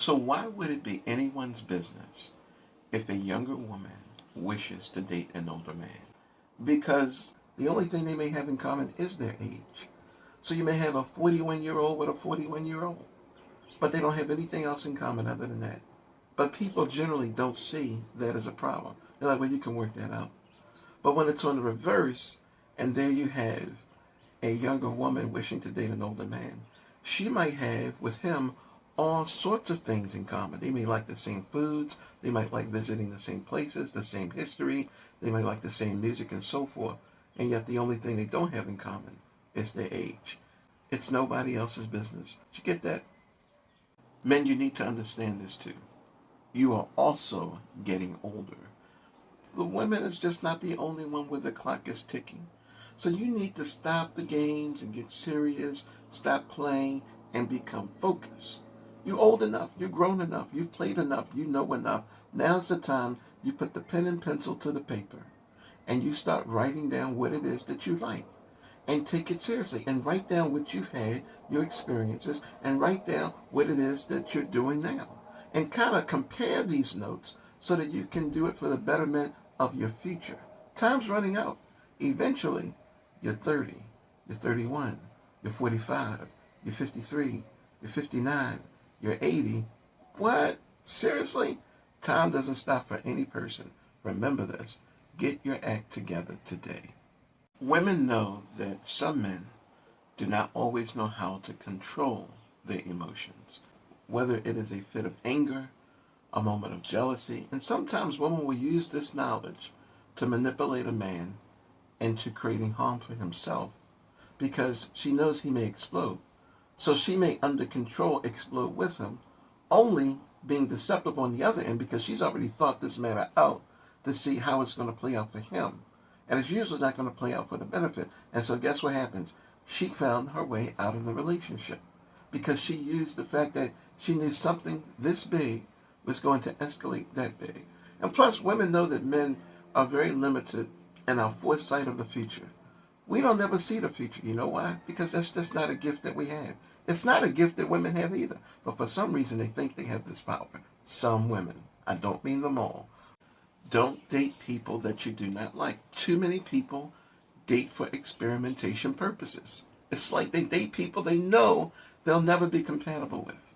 So why would it be anyone's business if a younger woman wishes to date an older man? Because the only thing they may have in common is their age. So you may have a 41-year-old with a 41-year-old, but they don't have anything else in common other than that. But people generally don't see that as a problem. They're like, well, you can work that out. But when it's on the reverse, and there you have a younger woman wishing to date an older man, she might have with him all sorts of things in common. They may like the same foods, they might like visiting the same places, the same history, they might like the same music and so forth. And yet the only thing they don't have in common is their age. It's nobody else's business. Did you get that? Men, you need to understand this too. You are also getting older. The women is just not the only one where the clock is ticking. So you need to stop the games and get serious, stop playing, and become focused. You're old enough, you're grown enough, you've played enough, you know enough. Now's the time you put the pen and pencil to the paper and you start writing down what it is that you like. And take it seriously and write down what you've had, your experiences, and write down what it is that you're doing now. And kind of compare these notes so that you can do it for the betterment of your future. Time's running out. Eventually, you're 30, you're 31, you're 45, you're 53, you're 59, you're 80. What? Seriously? Time doesn't stop for any person. Remember this. Get your act together today. Women know that some men do not always know how to control their emotions, whether it is a fit of anger, a moment of jealousy, and sometimes women will use this knowledge to manipulate a man into creating harm for himself because she knows he may explode. So she may, under control, explode with him, only being deceptive on the other end because she's already thought this matter out to see how it's going to play out for him. And it's usually not going to play out for the benefit. And so guess what happens? She found her way out of the relationship because she used the fact that she knew something this big was going to escalate that big. And plus, women know that men are very limited in our foresight of the future. We don't ever see the future. You know why? Because that's just not a gift that we have. It's not a gift that women have either. But for some reason, they think they have this power. Some women. I don't mean them all. Don't date people that you do not like. Too many people date for experimentation purposes. It's like they date people they know they'll never be compatible with.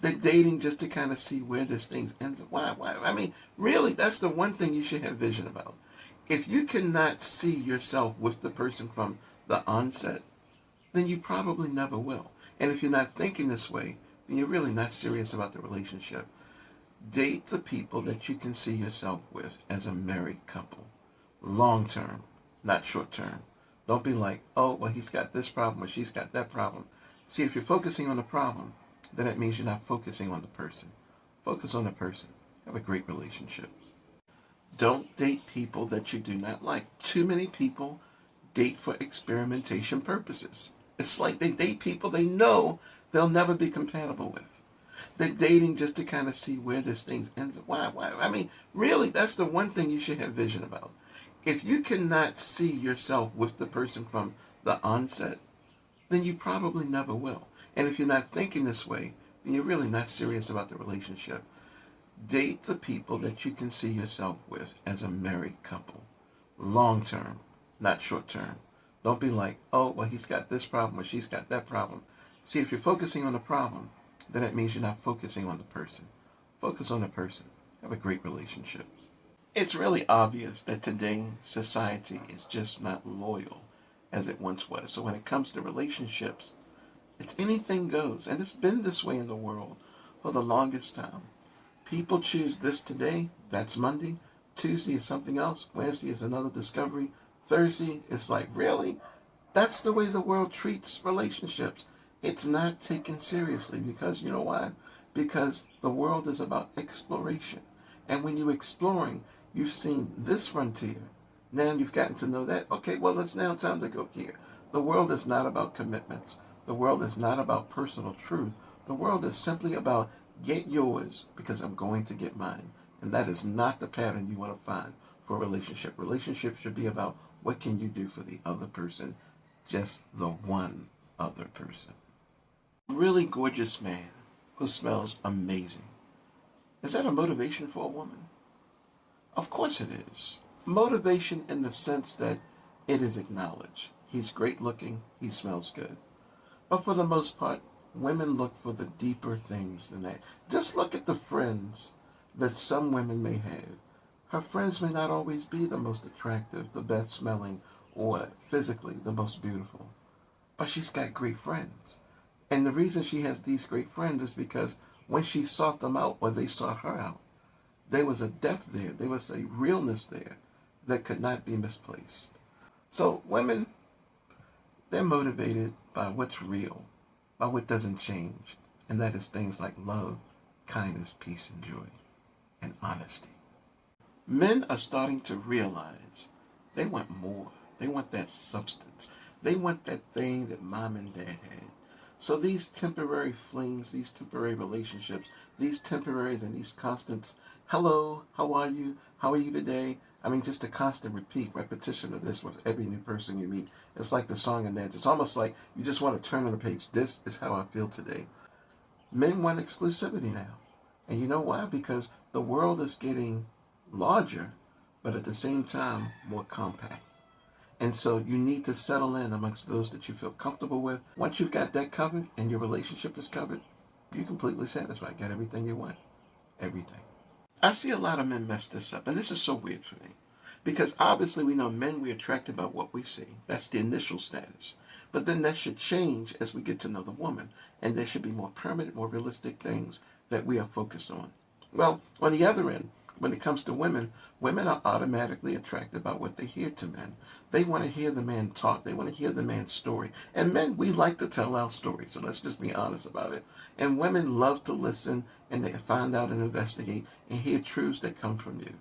They're dating just to kind of see where this thing ends up. Why? I mean, really, that's the one thing you should have vision about. If you cannot see yourself with the person from the onset, then you probably never will. And if you're not thinking this way, then you're really not serious about the relationship. Date the people that you can see yourself with as a married couple. Long term, not short term. Don't be like, oh, well, he's got this problem or she's got that problem. See, if you're focusing on the problem, then it means you're not focusing on the person. Focus on the person. Have a great relationship. Don't date people that you do not like. Too many people date for experimentation purposes. It's like they date people they know they'll never be compatible with. They're dating just to kind of see where this thing ends up. Why? I mean, really, that's the one thing you should have vision about. If you cannot see yourself with the person from the onset, then you probably never will. And if you're not thinking this way, then you're really not serious about the relationship. Date the people that you can see yourself with as a married couple. Long term, not short term. Don't be like, oh, well, he's got this problem or she's got that problem. See, if you're focusing on the problem, then it means you're not focusing on the person. Focus on the person. Have a great relationship. It's really obvious that today society is just not loyal as it once was. So when it comes to relationships, it's anything goes. And it's been this way in the world for the longest time. People choose this today, that's Monday. Tuesday is something else. Wednesday is another discovery. Thursday, it's like, really? That's the way the world treats relationships. It's not taken seriously because, you know why? Because the world is about exploration. And when you're exploring, you've seen this frontier. Now you've gotten to know that. Okay, well, it's now time to go here. The world is not about commitments. The world is not about personal truth. The world is simply about get yours because I'm going to get mine. And that is not the pattern you want to find for a relationship. Relationships should be about what can you do for the other person, just the one other person. A really gorgeous man who smells amazing. Is that a motivation for a woman? Of course it is. Motivation in the sense that it is acknowledged. He's great looking, he smells good. But for the most part, women look for the deeper things than that. Just look at the friends that some women may have. Her friends may not always be the most attractive, the best smelling, or physically the most beautiful. But she's got great friends. And the reason she has these great friends is because when she sought them out or they sought her out, there was a depth there, there was a realness there that could not be misplaced. So women, they're motivated by what's real, by what doesn't change, and that is things like love, kindness, peace, and joy, and honesty. Men are starting to realize they want more. They want that substance. They want that thing that mom and dad had. So these temporary flings, these temporary relationships, these temporaries and these constants, hello, how are you today? I mean, just a constant repetition of this with every new person you meet. It's like the song and dance. It's almost like you just want to turn on the page. This is how I feel today. Men want exclusivity now. And you know why? Because the world is getting larger, but at the same time, more compact. And so you need to settle in amongst those that you feel comfortable with. Once you've got that covered and your relationship is covered, you're completely satisfied. Got everything you want. Everything. I see a lot of men mess this up, and this is so weird for me. Because obviously we know men, we're attracted by what we see. That's the initial status. But then that should change as we get to know the woman. And there should be more permanent, more realistic things that we are focused on. Well, on the other end, when it comes to women, women are automatically attracted by what they hear to men. They want to hear the man talk. They want to hear the man's story. And men, we like to tell our stories, so let's just be honest about it. And women love to listen, and they find out and investigate and hear truths that come from you.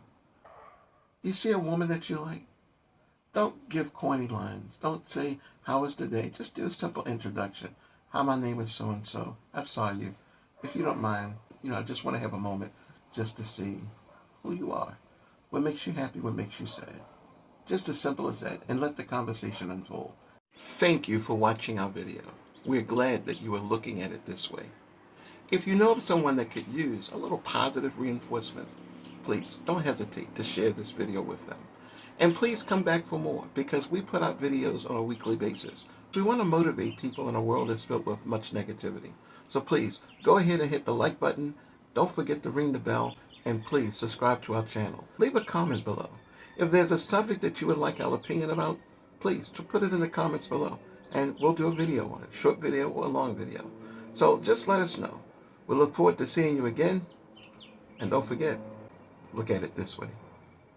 You see a woman that you like? Don't give corny lines. Don't say, how was the day? Just do a simple introduction. Hi, my name is so-and-so. I saw you. If you don't mind, I just want to have a moment just to see who you are. What makes you happy? What makes you sad? Just as simple as that, and let the conversation unfold. Thank you for watching our video. We're glad that you are looking at it this way. If you know of someone that could use a little positive reinforcement, please don't hesitate to share this video with them. And please come back for more, because we put out videos on a weekly basis. We want to motivate people in a world that's filled with much negativity. So please, go ahead and hit the like button. Don't forget to ring the bell. And please subscribe to our channel. Leave a comment below. If there's a subject that you would like our opinion about, please put it in the comments below. And we'll do a video on it, short video or a long video. So just let us know. We look forward to seeing you again. And don't forget, look at it this way.